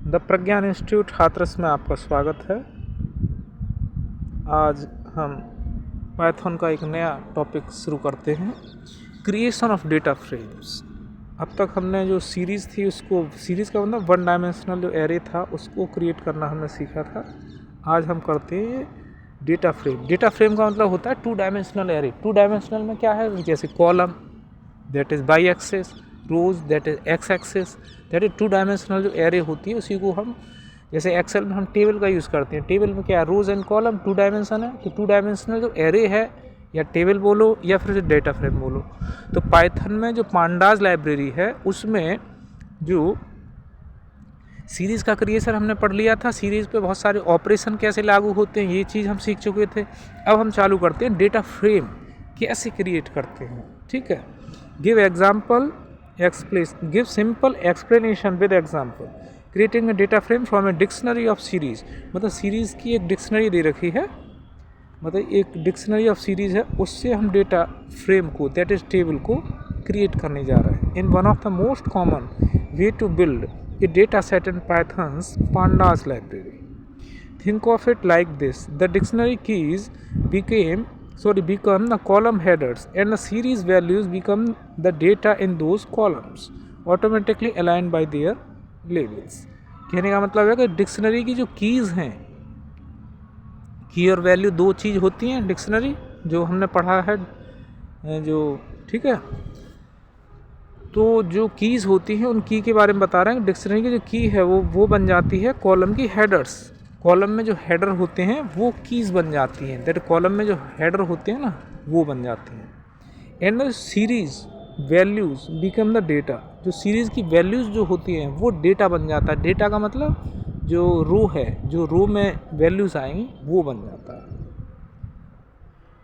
The Pragyan institute Hathras में आपका स्वागत है। आज हम पाइथन का एक नया टॉपिक शुरू करते हैं, क्रिएशन ऑफ डेटा फ्रेम्स। अब तक हमने जो सीरीज़ थी उसको, सीरीज़ का मतलब वन डायमेंशनल जो एरे था उसको क्रिएट करना हमने सीखा था। आज हम करते हैं डेटा फ्रेम। डेटा फ्रेम का मतलब होता है two dimensional array. Two dimensional में क्या है, जैसे column that is Y axis, rows that is X axis, that is two dimensional जो एरे होती है उसी को हम, जैसे एक्सेल में हम टेबल का यूज़ करते हैं। टेबल में क्या है, रोज एंड कॉलम, टू डायमेंशन है। तो टू डायमेंशनल जो एरे है, या टेबल बोलो या फिर डेटा फ्रेम बोलो। तो पाइथन में जो पांडाज लाइब्रेरी है उसमें जो सीरीज़ का क्रिएशन हमने पढ़ लिया था, सीरीज़ पे बहुत सारे ऑपरेशन कैसे लागू होते हैं ये चीज़ हम सीख चुके थे। अब हम चालू करते हैं डेटा फ्रेम कैसे क्रिएट करते हैं। ठीक है, give example, give simple explanation with example. Creating a data frame from a dictionary of series. मतलब सीरीज़ की एक डिक्शनरी दे रखी है, मतलब एक डिक्शनरी ऑफ सीरीज़ है, उससे हम डेटा फ्रेम को, दैट इज टेबल को क्रिएट करने जा रहे हैं। In one of the most common way to build a data set in Python's pandas library. Think of it like this: the dictionary keys become the column headers, and the series values become the data in those columns, automatically aligned by their labels. कहने का मतलब है कि dictionary की जो keys हैं, की और वैल्यू दो चीज़ होती हैं डिक्शनरी, जो हमने पढ़ा है जो, ठीक है। तो जो कीज़ होती हैं उन की के बारे में बता रहे हैं। डिक्शनरी की जो की है वो बन जाती है कॉलम की हेडर्स। कॉलम में जो हेडर होते हैं वो कीज़ बन जाती हैं, दैट कॉलम में जो हेडर होते हैं ना वो बन जाती हैं। And the series values become the data. जो सीरीज़ की वैल्यूज़ जो होती हैं वो डेटा बन जाता है। डेटा का मतलब जो रो है, जो रो में वैल्यूज़ आएंगी वो बन जाता है।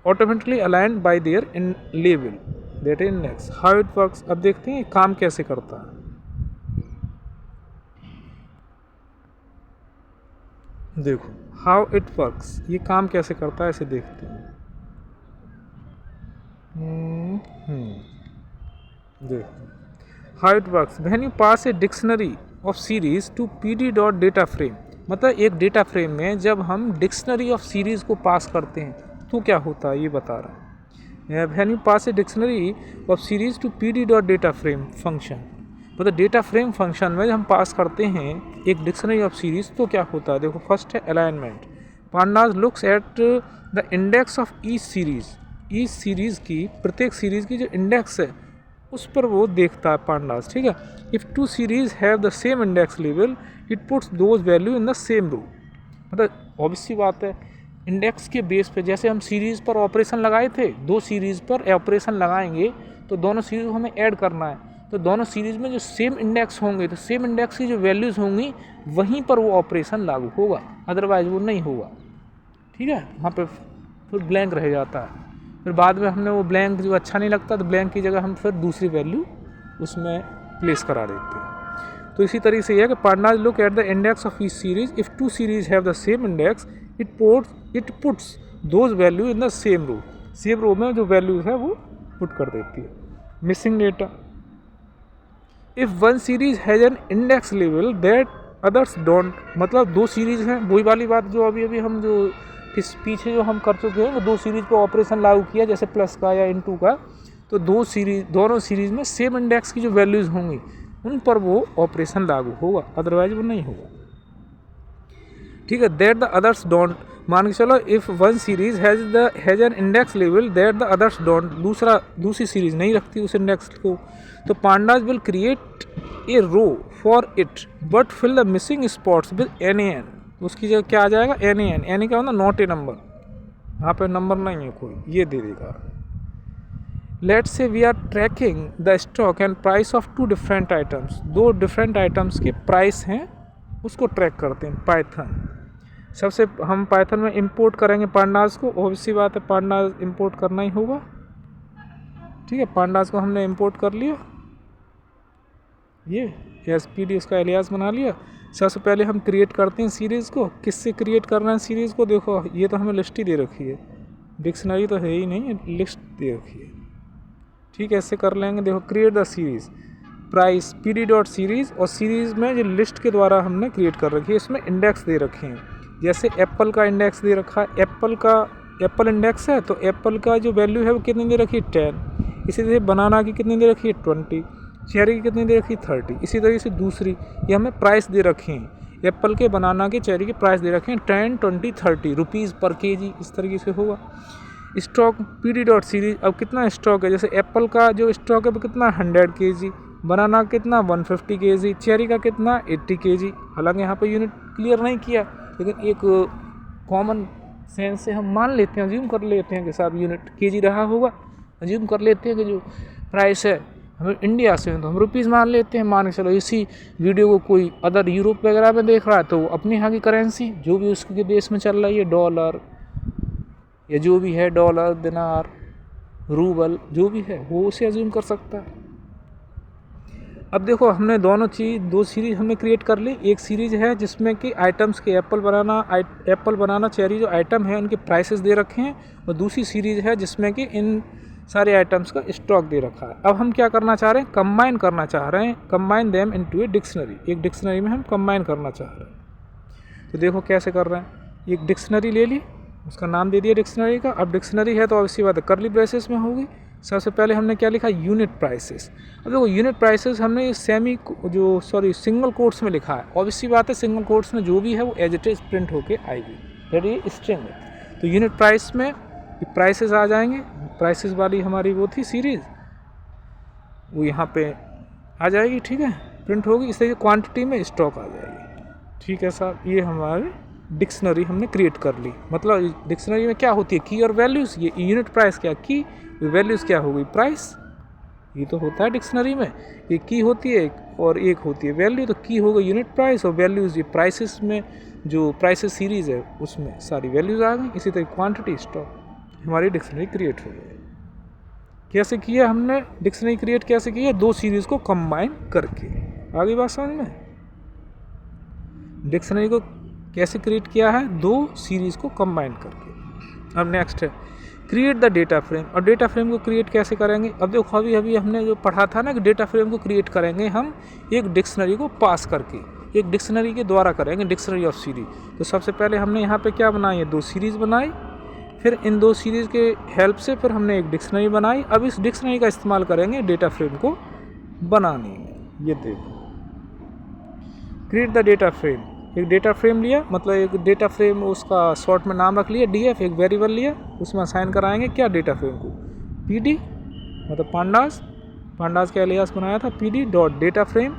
Automatically aligned by their in label, that is index. How it works, अब देखते हैं काम कैसे करता है। देखो हाउ इट वर्क्स, ये काम कैसे करता है ऐसे देखते हैं। देखो how it works, when you pass a dictionary of series to pd dot data frame. मतलब एक डेटा फ्रेम में जब हम डिक्शनरी ऑफ सीरीज़ को पास करते हैं तो क्या होता है ये बता रहा है। When you pass a dictionary of series to pd dot data frame function, मतलब डेटा फ्रेम फंक्शन में जब हम पास करते हैं एक डिक्शनरी ऑफ सीरीज तो क्या होता है। देखो फर्स्ट है alignment. Pandas looks at the index of each series. Each series की, प्रत्येक सीरीज़ की जो इंडेक्स है उस पर वो देखता है पांडाज, ठीक है। If two series have the same index level it puts those value in the same row. मतलब ऑब्वियस सी बात है, इंडेक्स के बेस पे जैसे हम सीरीज़ पर ऑपरेशन लगाए थे, दो सीरीज़ पर ऑपरेशन लगाएंगे तो दोनों सीरीज़ हमें ऐड करना है। तो दोनों सीरीज़ में जो सेम इंडेक्स होंगे तो सेम इंडेक्स की जो वैल्यूज़ होंगी वहीं पर वो ऑपरेशन लागू होगा, अदरवाइज वो नहीं होगा। ठीक है, वहाँ पे फिर ब्लैंक रह जाता है। फिर बाद में हमने वो ब्लैंक जो अच्छा नहीं लगता तो ब्लैंक की जगह हम फिर दूसरी वैल्यू उसमें प्लेस करा देते हैं। तो इसी तरीके से यह है कि pandas look at the index of each series. If two series have the same index it puts those value in the same row. Same row में जो वैल्यूज़ है वो पुट कर देती है। Missing data, if one series has an index level that others don't. मतलब दो series हैं, वही वाली बात जो अभी हम जो पीछे जो हम कर चुके हैं, वो दो सीरीज़ पे ऑपरेशन लागू किया जैसे प्लस का या इनटू का। तो दोनों सीरीज़ में सेम इंडेक्स की जो वैल्यूज़ होंगी उन पर वो ऑपरेशन लागू होगा, अदरवाइज वो नहीं होगा। ठीक है, दैट द अदर्स डोंट, मान के चलो if one series has an index level that the others don't, दूसरी सीरीज नहीं रखती उस इंडेक्स को, तो pandas will create a row for it but fill the missing spots with NaN। उसकी जगह क्या आ जाएगा, NaN क्या होता है, नॉट ए नंबर, यहाँ पे नंबर नहीं है कोई, ये दे देगा। Let's say we are tracking the stock and price of two different items. दो डिफरेंट आइटम्स के प्राइस हैं उसको ट्रैक करते हैं पाइथन। सबसे हम पाइथन में इंपोर्ट करेंगे पांडाज को, ऑब्वियसली बात है पांडाज इंपोर्ट करना ही होगा। ठीक है, पांडाज को हमने इंपोर्ट कर लिया, ये SPD उसका एलियास बना लिया। सबसे पहले हम क्रिएट करते हैं सीरीज़ को। किससे क्रिएट करना है सीरीज़ को, देखो ये तो हमें लिस्ट ही दे रखी है, डिक्शनरी तो है ही नहीं, लिस्ट दे रखी है। ठीक है, ऐसे कर लेंगे। देखो create the series, price P D dot series, और सीरीज़ में जो लिस्ट के द्वारा हमने क्रिएट कर रखी है इसमें इंडेक्स दे रखे हैं। जैसे एप्पल का इंडेक्स दे रखा है, एप्पल इंडेक्स है तो एप्पल का जो वैल्यू है वो कितनी दे रखी है 10। इसी तरह बनाना की कितनी दे रखी है 20, चेरी की कितनी दे रखी है 30। इसी तरीके से दूसरी ये हमें प्राइस दे रखे हैं, एप्पल के बनाना के चेरी के प्राइस दे रखे हैं 10, 20, 30 रुपीज़ पर केजी, इस तरीके से होगा। Stock P D dot series, अब कितना स्टॉक है, जैसे एप्पल का जो स्टॉक है वो कितना 100 केजी, बनाना कितना 150 केजी, चेरी का कितना 80 केजी। हालांकि यहाँ पे यूनिट क्लियर नहीं किया, लेकिन एक कॉमन सेंस से हम मान लेते हैं, अज्यूम कर लेते हैं कि साहब यूनिट केजी रहा होगा। अज्यूम कर लेते हैं कि जो प्राइस है हमें इंडिया से तो हम रुपीज़ मान लेते हैं। मान के चलो इसी वीडियो को कोई अदर यूरोप वगैरह में देख रहा है तो अपनी यहाँ की करेंसी जो भी उसके देश में चल रही है, डॉलर या जो भी है, डॉलर, दिनार, रूबल, जो भी है वो उसे अज्यूम कर सकता है। अब देखो हमने दो सीरीज़ हमने क्रिएट कर ली। एक सीरीज़ है जिसमें कि आइटम्स के एप्पल बनाना चेरी जो आइटम है उनके प्राइसेस दे रखे हैं, और दूसरी सीरीज़ है जिसमें कि इन सारे आइटम्स का स्टॉक दे रखा है। अब हम क्या करना चाह रहे हैं, कंबाइन करना चाह रहे हैं, combine them into a dictionary, एक डिक्शनरी में हम कंबाइन करना चाह रहे हैं। तो देखो कैसे कर रहे हैं, एक डिक्शनरी ले ली, उसका नाम दे दिया डिक्शनरी का। अब डिक्शनरी है तो ऑब्वियसली बात है करली ब्रेसेस में होगी। सबसे पहले हमने क्या लिखा, यूनिट प्राइसेस। अब देखो यूनिट प्राइसेस हमने सिंगल कोट्स में लिखा है। ऑब्वियसली बात है सिंगल कोट्स में जो भी है वो एज इट इज प्रिंट होके आएगी, दैट ये स्ट्रिंग है। तो यूनिट प्राइस में प्राइसेस आ जाएंगे, प्राइसेस वाली हमारी वो थी सीरीज़, वो यहाँ पे आ जाएगी, ठीक है, प्रिंट होगी। इस तरीके क्वांटिटी में स्टॉक आ जाएगी, ठीक है साहब। ये हमारे डिक्शनरी हमने क्रिएट कर ली। मतलब डिक्शनरी में क्या होती है, की और वैल्यूज़। ये यूनिट प्राइस क्या की, वैल्यूज़ क्या हो गई प्राइस, ये तो होता है डिक्शनरी में। ये की होती है और एक होती है वैल्यू, तो की होगा यूनिट प्राइस और वैल्यूज़ ये प्राइसेस में जो प्राइसेस सीरीज़ है उसमें सारी वैल्यूज़ आ गई। इसी तरह क्वांटिटी स्टॉक हमारी डिक्शनरी क्रिएट हो गई। कैसे किया हमने डिक्शनरी क्रिएट, कैसे किया, दो सीरीज़ को कंबाइन करके। आगे बात समझ में, डिक्शनरी को कैसे क्रिएट किया है, दो सीरीज़ को कंबाइन करके। अब नेक्स्ट है क्रिएट द डेटा फ्रेम। और डेटा फ्रेम को क्रिएट कैसे करेंगे, अब देखो अभी हमने जो पढ़ा था ना कि डेटा फ्रेम को क्रिएट करेंगे हम एक डिक्शनरी को पास करके, एक डिक्शनरी के द्वारा करेंगे, डिक्शनरी ऑफ सीरीज। तो सबसे पहले हमने यहाँ पे क्या बनाई है, दो सीरीज़ बनाई, फिर इन दो सीरीज़ के हेल्प से फिर हमने एक डिक्शनरी बनाई। अब इस डिक्शनरी का इस्तेमाल करेंगे डेटा फ्रेम को बनाने में। ये देखो क्रिएट द डेटा फ्रेम, एक डेटा फ्रेम लिया, मतलब एक डेटा फ्रेम उसका शॉर्ट में नाम रख लिया डीएफ, एक वेरिएबल लिया, उसमें असाइन कराएंगे क्या डेटा फ्रेम को, पीडी मतलब पांडास का एलियास बनाया था, PD dot data frame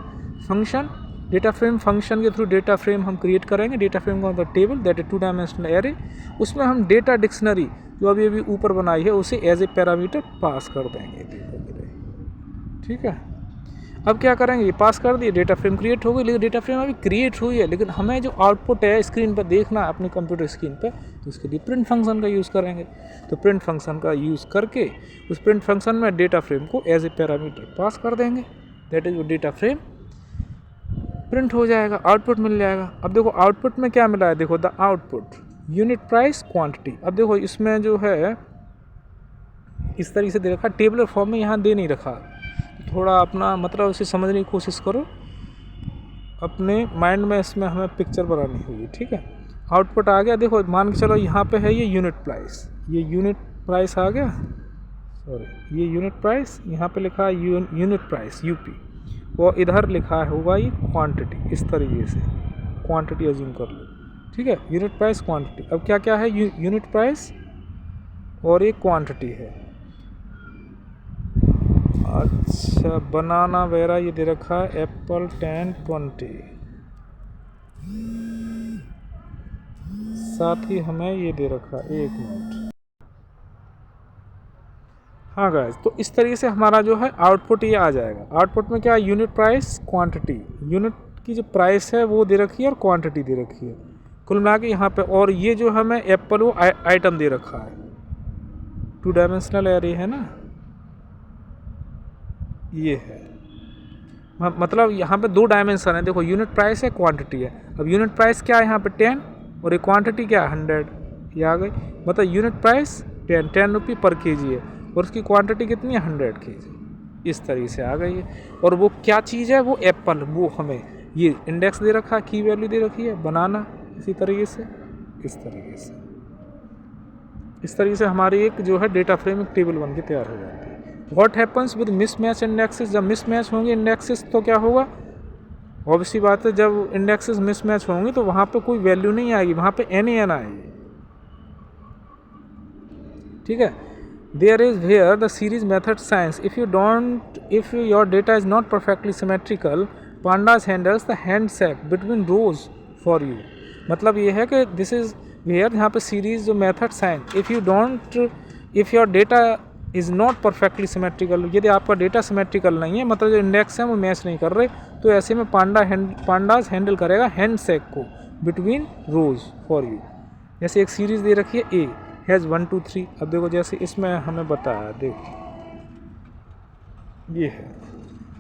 function. Data frame function के थ्रू डेटा फ्रेम हम क्रिएट करेंगे। डेटा फ्रेम का मतलब table, that is 2 dimensional array. उसमें हम डेटा डिक्शनरी जो अभी ऊपर बनाई है उसे एज ए पैरामीटर पास कर देंगे, ठीक है। अब क्या करेंगे, ये पास कर दिए, डेटा फ्रेम क्रिएट हो गई। लेकिन डेटा फ्रेम अभी क्रिएट हुई है, लेकिन हमें जो आउटपुट है स्क्रीन पर देखना है अपने कंप्यूटर स्क्रीन पर, तो उसके लिए प्रिंट फंक्शन का यूज़ करेंगे। तो प्रिंट फंक्शन का यूज़ करके उस प्रिंट फंक्शन में डेटा फ्रेम को एज ए पैरामीटर पास कर देंगे, दैट इज वो डेटा फ्रेम प्रिंट हो जाएगा, आउटपुट मिल जाएगा। अब देखो आउटपुट में क्या मिला है, देखो the output unit price quantity. अब देखो इसमें जो है इस तरीके से दे रखा, टेबलर फॉर्म में यहाँ दे नहीं रखा, थोड़ा अपना मतलब उसे समझने की कोशिश करो, अपने माइंड में इसमें हमें पिक्चर बनानी होगी, ठीक है। आउटपुट आ गया, देखो मान के चलो यहाँ पे है ये यूनिट प्राइस, ये यूनिट प्राइस आ गया, सॉरी ये यूनिट प्राइस, यहाँ पे लिखा है यूनिट प्राइस यूपी, और इधर लिखा होगा ये क्वांटिटी, इस तरीके से क्वांटिटी अज्यूम कर लो, ठीक है, यूनिट प्राइस क्वांटिटी। अब क्या क्या है, यूनिट प्राइस और एक क्वांटिटी है। अच्छा बनाना वगैरह ये दे रखा है, एप्पल 10, 20, साथ ही हमें ये दे रखा है, एक मिनट, हाँ गाइस। तो इस तरीके से हमारा जो है आउटपुट ये आ जाएगा। आउटपुट में क्या है, यूनिट प्राइस क्वांटिटी, यूनिट की जो प्राइस है वो दे रखी है और क्वांटिटी दे रखी है कुल मिला के यहाँ पे। और ये जो हमें एप्पल वो आइटम दे रखा है, 2 डायमेंशनल एरे है ना, ये है, मतलब यहाँ पे 2 डायमेंशन है। देखो यूनिट प्राइस है, क्वांटिटी है। अब यूनिट प्राइस क्या है यहाँ पे 10 और एक क्वांटिटी क्या है 100, ये आ गई। मतलब यूनिट प्राइस 10 रुपये पर केजी है और उसकी क्वांटिटी कितनी है 100 केजी, इस तरीके से आ गई है। और वो क्या चीज़ है, वो एप्पल, वो हमें ये इंडेक्स दे रखा है, की वैल्यू दे रखी है, बनाना इसी तरीके से, इस तरीके से, इस तरीके से हमारी एक जो है डेटा फ्रेम एक टेबल बन के तैयार हो जाती है। What happens with mismatch indexes, जब मिसमैच होंगे इंडेक्सेस तो क्या होगा, ऑब्वियसली बात है, जब इंडेक्सेस मिसमैच होंगे तो वहाँ पे कोई वैल्यू नहीं आएगी, वहाँ पे NaN आएगी, ठीक है। There is where the series method science, if your data is not perfectly symmetrical, pandas handles the handshake between rows for you। मतलब ये है कि दिस इज वेयर, यहाँ पे सीरीज जो method science, if your data is not perfectly symmetrical, यदि आपका data symmetrical नहीं है, मतलब जो इंडेक्स है वो मैच नहीं कर रहे, तो ऐसे में पांडास हैंडल करेगा हैंडशेक को बिटवीन रोज फॉर यू। जैसे एक सीरीज दे रखी है ए हैज़ 1 2 3, अब देखो जैसे इसमें हमें बताया, देखो ये है,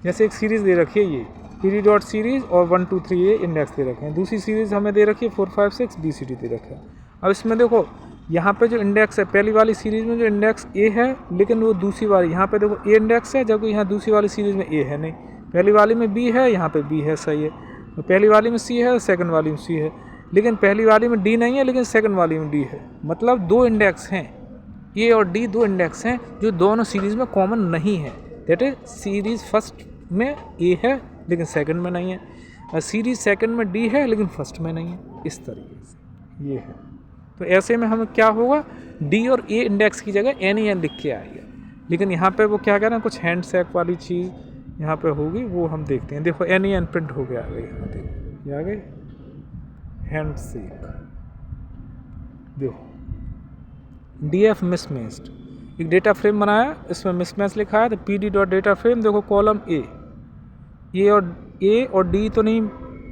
जैसे एक सीरीज़ दे रखी है ये पीडी डॉट सीरीज़ और 1 2 3 ये इंडेक्स दे रखे हैं, दूसरी सीरीज़ हमें दे रखी है 4 5 6 BCD दे रखा है। अब इसमें देखो यहाँ पे जो इंडेक्स है, पहली वाली सीरीज़ में जो इंडेक्स ए है, लेकिन वो दूसरी वाली यहाँ पे देखो ए इंडेक्स है, जबकि यहाँ दूसरी वाली सीरीज़ में ए है नहीं, पहली वाली में बी है, यहाँ पे बी है, सही है, तो पहली वाली में सी है, सेकंड वाली में सी है, लेकिन पहली वाली में डी नहीं है, लेकिन सेकंड वाली में डी है। मतलब दो इंडेक्स हैं, ए और डी दो इंडेक्स हैं जो दोनों सीरीज़ में कॉमन नहीं है। दैट इज सीरीज़ फर्स्ट में ए है लेकिन सेकंड में नहीं है, और सीरीज़ सेकंड में डी है लेकिन फर्स्ट में नहीं है, इस तरीके से ये है। तो ऐसे में हमें क्या होगा, डी और ए इंडेक्स की जगह NaN लिख के आएगा, लेकिन यहाँ पे वो क्या कह रहे हैं, कुछ हैंडशेक वाली चीज़ यहाँ पे होगी, वो हम देखते हैं। देखो NaN प्रिंट हो गया, आ गई, यहाँ देखो ये आ गई हैंडशेक। देखो DF मिसमैच्ड, एक डेटा फ्रेम बनाया, इसमें मिसमैच लिखा है, तो PD डॉट डेटा फ्रेम, देखो कॉलम ए और डी तो नहीं,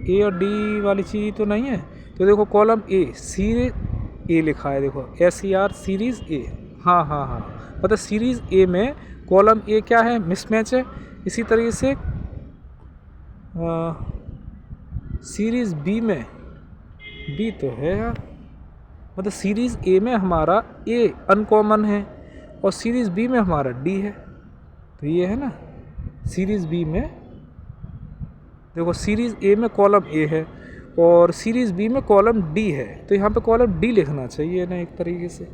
ए और डी वाली चीज़ तो नहीं है, तो देखो कॉलम ए सीरीज ए लिखा है, देखो SER सीरीज़ ए, हाँ, मतलब सीरीज़ ए में कॉलम ए क्या है, मिसमैच है। इसी तरीके से सीरीज़ बी में, बी तो है यार, मतलब सीरीज़ ए में हमारा ए अनकॉमन है और सीरीज़ बी में हमारा डी है, तो ये है ना, सीरीज़ बी में देखो सीरीज़ ए में कॉलम ए है और सीरीज़ बी में कॉलम डी है, तो यहाँ पे कॉलम डी लिखना चाहिए ना एक तरीके से।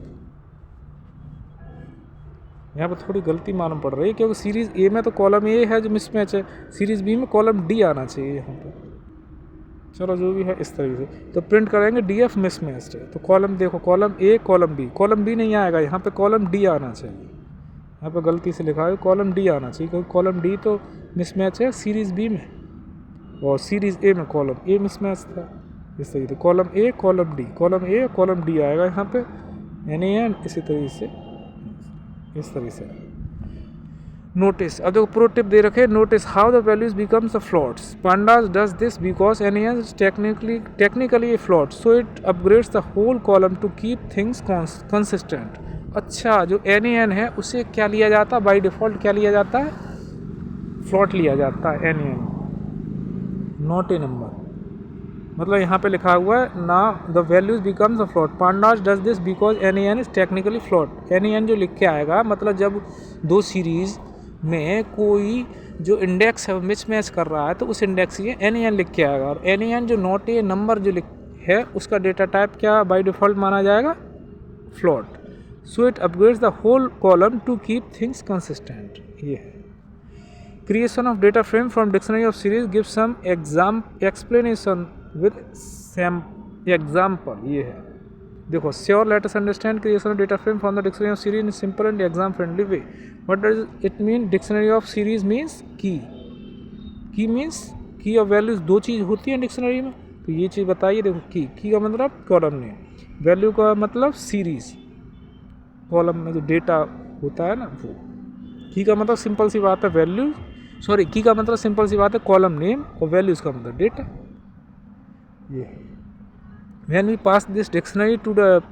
यहाँ पे थोड़ी गलती मालूम पड़ रही है, क्योंकि सीरीज़ ए में तो कॉलम ए है जो मिसमैच है, सीरीज़ बी में कॉलम डी आना चाहिए यहाँ पे। चलो जो भी है इस तरीके से, तो प्रिंट करेंगे DF मिसमैच्ड है, तो कॉलम देखो कॉलम ए कॉलम बी नहीं आएगा, यहाँ पे कॉलम डी आना चाहिए, यहाँ पे गलती से लिखा है कॉलम डी आना चाहिए, क्योंकि कॉलम डी तो मिसमैच है सीरीज़ बी में, और सीरीज़ ए में कॉलम ए मिसमैच था, इस तरीके से कॉलम ए कॉलम डी आएगा यहाँ पे NaN, इसी तरीके से, इस तरीके से। नोटिस, अब देखो प्रो टिप दे रखे, notice how the values becomes the floats, pandas does this because NaN is technically a float, so it upgrades the whole column to keep things consistent. अच्छा, जो NaN है उसे क्या लिया जाता है, बाई डिफ़ॉल्ट क्या लिया जाता है, फ्लोट लिया जाता है NaN, नॉट ए नंबर। मतलब यहाँ पे लिखा हुआ है ना, the values becomes a float, pandas does this because NaN is technically float. NaN जो लिख के आएगा, मतलब जब दो सीरीज़ में कोई जो इंडेक्स है मिसमैच कर रहा है, तो उस इंडेक्स की NaN लिख के आएगा, और NaN जो नॉट ए नंबर जो है उसका डेटा टाइप क्या बाय डिफ़ॉल्ट माना जाएगा, float. So it upgrades the whole column to keep things consistent. ये है creation of data frame from dictionary of series, give some explanation with some example. ये है, देखो sure let us understand creation of data frame from the dictionary of series in simple and exam friendly way. What does it mean, dictionary of series means की means की of values, दो चीज़ होती है dictionary में, तो ये चीज़ बताइए। देखो की का मतलब कॉलम नेम, वैल्यू का मतलब सीरीज, कॉलम में जो डेटा होता है ना वो। की का मतलब सिंपल सी बात है वैल्यू, सॉरी की का मतलब सिंपल सी बात है कॉलम नेम, और वैल्यूज़ का मतलब डेटा। ये when we pass this dictionary to the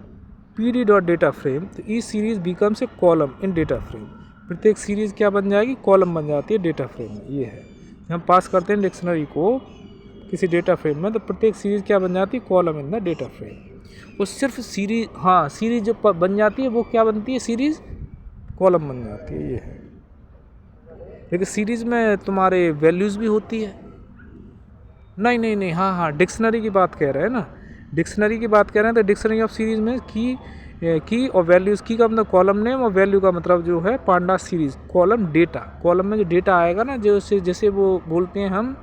PD dot data frame, तो ई series becomes a column in data frame. प्रत्येक सीरीज़ क्या बन जाएगी, कॉलम बन जाती है डेटा फ्रेम में। ये है, हम पास करते हैं डिक्शनरी को किसी डेटा फ्रेम में, तो प्रत्येक सीरीज़ क्या बन जाती है, column in the data frame. वो सिर्फ सीरीज, हाँ सीरीज जो बन जाती है वो क्या बनती है, सीरीज़ कॉलम बन जाती है। ये है, लेकिन सीरीज़ में तुम्हारे वैल्यूज़ भी होती है। नहीं नहीं नहीं, हाँ हाँ, डिक्शनरी की बात कह रहे हैं ना, डिक्शनरी की बात कह रहे हैं। तो डिक्शनरी ऑफ सीरीज़ में की और वैल्यूज़, की का मतलब कॉलम नेम और वैल्यू का मतलब जो है pandas series, column data, column में जो डेटा आएगा ना, जैसे जैसे वो बोलते हैं हम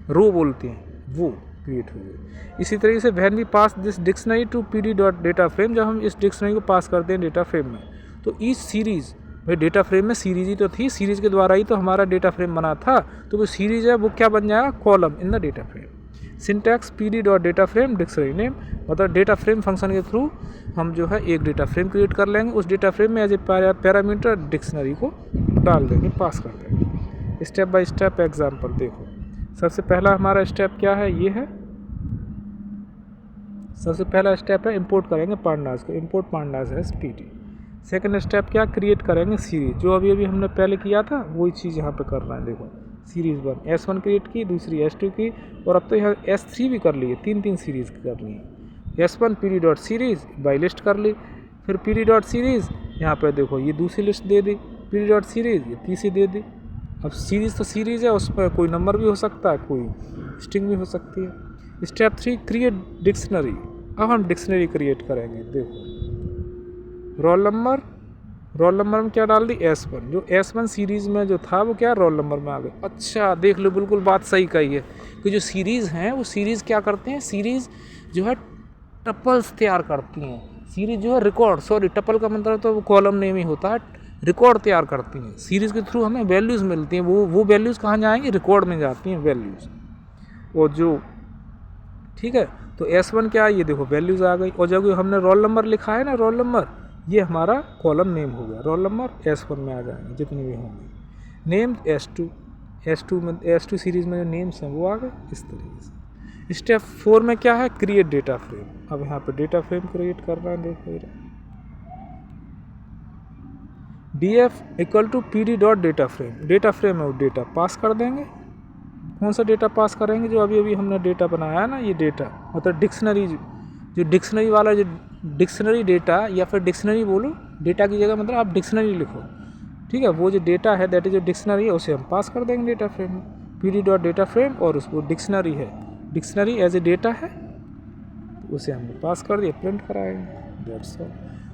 रो बोलते हैं, वो क्रिएट हुई। इसी तरीके से when we pass this dictionary to pd dot data frame, जब हम इस डिक्शनरी को पास करते हैं डेटा फ्रेम में, तो ईच सीरीज़, भाई डेटा फ्रेम में सीरीज़ ही तो थी, सीरीज़ के द्वारा ही तो हमारा डेटा फ्रेम बना था, तो वो सीरीज़ है वो क्या बन जाएगा, column in the data frame. Syntax PD dot data frame dictionary name, मतलब डेटा फ्रेम फंक्शन के थ्रू हम जो है एक डेटा फ्रेम क्रिएट कर लेंगे, उस डेटा फ्रेम में एज ए पैरामीटर डिक्शनरी को डाल देंगे, पास कर देंगे। स्टेप बाय स्टेप एग्जाम्पल देखो। सबसे पहला हमारा स्टेप क्या है, ये है, सबसे पहला स्टेप है इंपोर्ट करेंगे पांडास को, import pandas as pd. Second step क्या, क्रिएट करेंगे सीरीज, जो अभी अभी हमने पहले किया था वही चीज़ यहाँ पे कर रहे हैं। देखो सीरीज़ 1 S1 क्रिएट की, दूसरी S2 की, और अब तो यहाँ S3 भी कर लिए, तीन सीरीज़ कर ली है। S1 PD dot series by list कर ली, फिर पीडी डॉट सीरीज़ यहाँ पर देखो ये दूसरी लिस्ट दे दी, पीडी डॉट सीरीज़ ये तीसरी दे दी। अब सीरीज़ तो सीरीज़ है, उस पर कोई नंबर भी हो सकता है, कोई स्ट्रिंग भी हो सकती है। स्टेप 3 क्रिएट डिक्शनरी, अब हम डिक्शनरी क्रिएट करेंगे। देखो रोल नंबर में क्या डाल दी, S1, जो S1 सीरीज़ में जो था वो क्या रोल नंबर में आ गए। अच्छा देख लो, बिल्कुल बात सही कही है कि जो सीरीज़ हैं वो सीरीज़ क्या करते हैं, सीरीज़ जो है टपल्स तैयार करती हैं, सीरीज़ जो है रिकॉर्ड, सॉरी टपल का मतलब तो वो कॉलम नेम ही होता है, रिकॉर्ड तैयार करती हैं। सीरीज़ के थ्रू हमें वैल्यूज़ मिलती हैं, वो वैल्यूज़ कहाँ जाएंगी, रिकॉर्ड में जाती हैं वैल्यूज़। और जो ठीक है, तो S1 क्या है, ये देखो वैल्यूज़ आ गई, और जब हमने रोल नंबर लिखा है ना, रोल नंबर, ये हमारा कॉलम नेम हो गया, रोल नंबर S1 में आ जाएंगे जितने भी होंगे। नेम S2 सीरीज़ में जो नेम्स हैं वो आ गए इस तरीके से। स्टेप 4 में क्या है, क्रिएट डेटा फ्रेम। अब यहाँ पे डेटा फ्रेम क्रिएट कर रहा है, देखो df equal to pd dot data frame, data frame है वो डेटा पास कर देंगे। कौन सा डेटा पास करेंगे, जो अभी अभी हमने डेटा बनाया है ना, ये डेटा मतलब डिक्शनरी, जो डिक्शनरी वाला जो डिक्शनरी डेटा, या फिर डिक्शनरी बोलो, डेटा की जगह मतलब आप डिक्शनरी लिखो, ठीक है, वो जो डेटा है दैट इज जो डिक्शनरी है उसे हम पास कर देंगे डेटा फ्रेम में, पीडी डॉट डेटा फ्रेम, और उसको डिक्शनरी है, डिक्शनरी एज ए डेटा है, तो उसे हमने पास कर दिया, प्रिंट कराएंगे, दैट्स ऑल।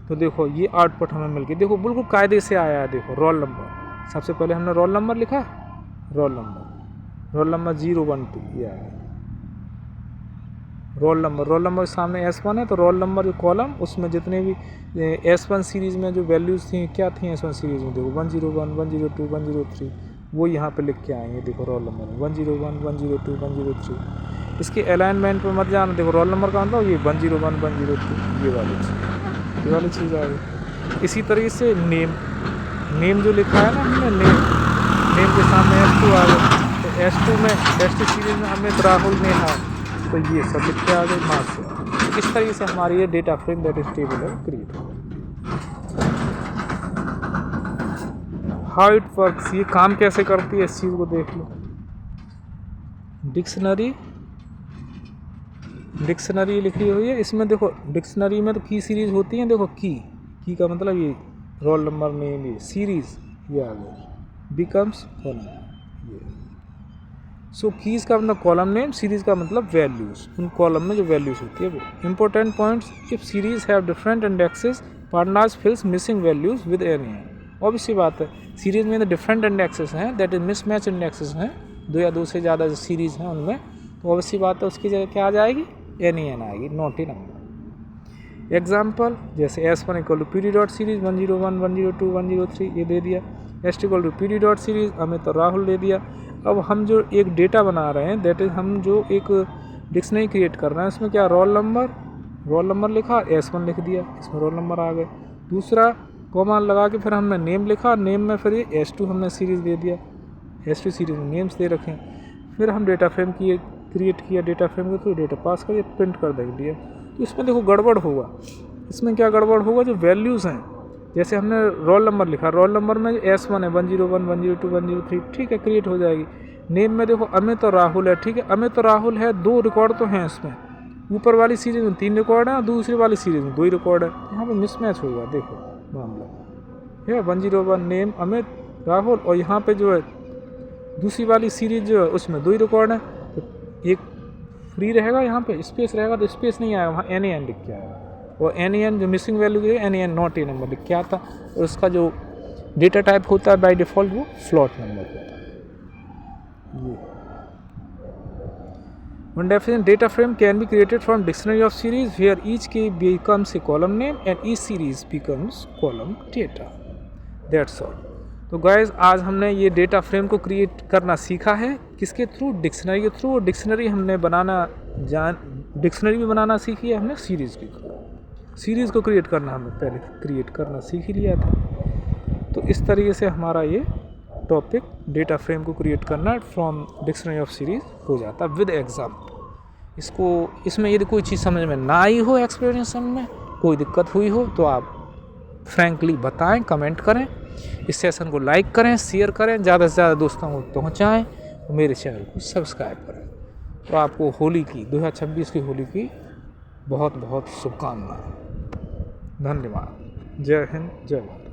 तो देखो ये आउटपुट हमें मिल गई, देखो बिल्कुल कायदे से आया है। देखो रोल नंबर, सबसे पहले हमने रोल नंबर लिखा, रोल नंबर 012 ये आया, रोल नंबर सामने S1 है, तो रोल नंबर जो कॉलम, उसमें जितने भी S1 सीरीज़ में जो वैल्यूज़ थी, क्या थी S1 सीरीज़ में, देखो 101, 102, 103, वो यहाँ पे लिख के आएंगे। देखो रोल नंबर 101, 102, 103, इसके अलाइनमेंट पे मत जाना। देखो रोल नंबर का मतलब ये 101, 102, ये वाली चीज़ आ गई। इसी तरीके से नेम जो लिखा है ना हमने, नेम के सामने S2 आ गया, तो S2 सीरीज़ में हमें राहुल नेहा, तो ये सब लिख के आ गए मार्क्स से। इस तरीके से हमारी ये data frame that is table है क्रिएट हो। हाउ इट वर्क्स, ये काम कैसे करती है इस चीज़ को देख लो। डिक्शनरी लिखी हुई है, इसमें देखो डिक्शनरी में तो की सीरीज़ होती है, देखो की का मतलब ये रोल नंबर नेम, ये सीरीज़ ये आ गया, बिकम्स कॉलम, ये सो कीज़ का मतलब कॉलम नेम, सीरीज़ का मतलब वैल्यूज़, उन कॉलम में जो वैल्यूज़ होती है वो। Important points, if series have different indexes, pandas fills missing values with any. Obviously बात है, सीरीज़ में डिफरेंट इंडेक्सेस हैं, दैट इज मिसमैच इंडेक्सेस हैं, दो या दो से ज़्यादा जो सीरीज़ हैं उनमें, तो ऑब्वियसली बात है उसकी जगह क्या आ जाएगी, एन आएगी, नॉट ए नंबर। एग्जाम्पल जैसे S1 equal to pd dot series 101, 102, 103 ये दे दिया, S2 equal to pd dot series Amit और राहुल दे दिया। अब हम जो एक डेटा बना रहे हैं, दैट इज़ हम जो एक डिक्शनरी क्रिएट कर रहे हैं, इसमें क्या रोल नंबर लिखा, S1 लिख दिया, इसमें रोल नंबर आ गए। दूसरा कॉमा लगा के फिर हमने नेम लिखा, नेम में फिर ये S2 हमने सीरीज़ दे दिया, S2 सीरीज़ में नेम्स दे रखे। फिर हम डेटा फ्रेम क्रिएट किया, डेटा फ्रेम के थ्रू डेटा पास करिए, प्रिंट कर दिया। तो इसमें देखो गड़बड़ होगा, इसमें क्या गड़बड़ होगा, जो वैल्यूज़ हैं, जैसे हमने रोल नंबर लिखा, रोल नंबर में S1 है, 101, 102, 103, ठीक है, क्रिएट हो जाएगी। नेम में देखो अमित और राहुल है, ठीक है, अमित और राहुल है, 2 रिकॉर्ड तो हैं इसमें, ऊपर वाली सीरीज़ में 3 रिकॉर्ड हैं, दूसरी वाली सीरीज़ में 2 ही रिकॉर्ड है, यहाँ पे मिसमैच होगा। देखो मामला है 101 नेम अमित राहुल, और यहाँ पे जो है दूसरी वाली सीरीज उसमें 2 ही रिकॉर्ड हैं, तो एक फ्री रहेगा, यहाँ पे स्पेस रहेगा तो स्पेस नहीं आएगा, वहाँ NaN लिख के आएगा, और NaN जो मिसिंग वैल्यू है NaN नॉट ए नंबर लिख के आता, और उसका जो डेटा टाइप होता है बाय डिफ़ॉल्ट वो फ्लोट नंबर होता है। ये One definition, data frame can be created from dictionary of series where each key becomes a column name and each series becomes column data. That's all. तो guys आज हमने ये data frame को create करना सीखा है, किसके थ्रू? डिक्शनरी के थ्रू। डिक्शनरी हमने डिक्शनरी भी बनाना सीखी है हमने सीरीज़ के थ्रू। सीरीज़ को क्रिएट करना हमने पहले क्रिएट करना सीख ही लिया था। तो इस तरीके से हमारा ये टॉपिक डेटा फ्रेम को क्रिएट करना फ्रॉम डिक्शनरी ऑफ सीरीज हो जाता विद एग्जाम्पल। इसमें यदि कोई चीज़ समझ में ना आई हो, एक्सप्लेनेशन में कोई दिक्कत हुई हो तो आप फ्रैंकली बताएं, कमेंट करें, इस सेशन को लाइक करें, शेयर करें, ज़्यादा से ज़्यादा दोस्तों को पहुंचाएं और मेरे चैनल को सब्सक्राइब करें। तो आपको होली की 2026 की होली की बहुत बहुत शुभकामनाएं। धन्यवाद। जय हिंद, जय भारत।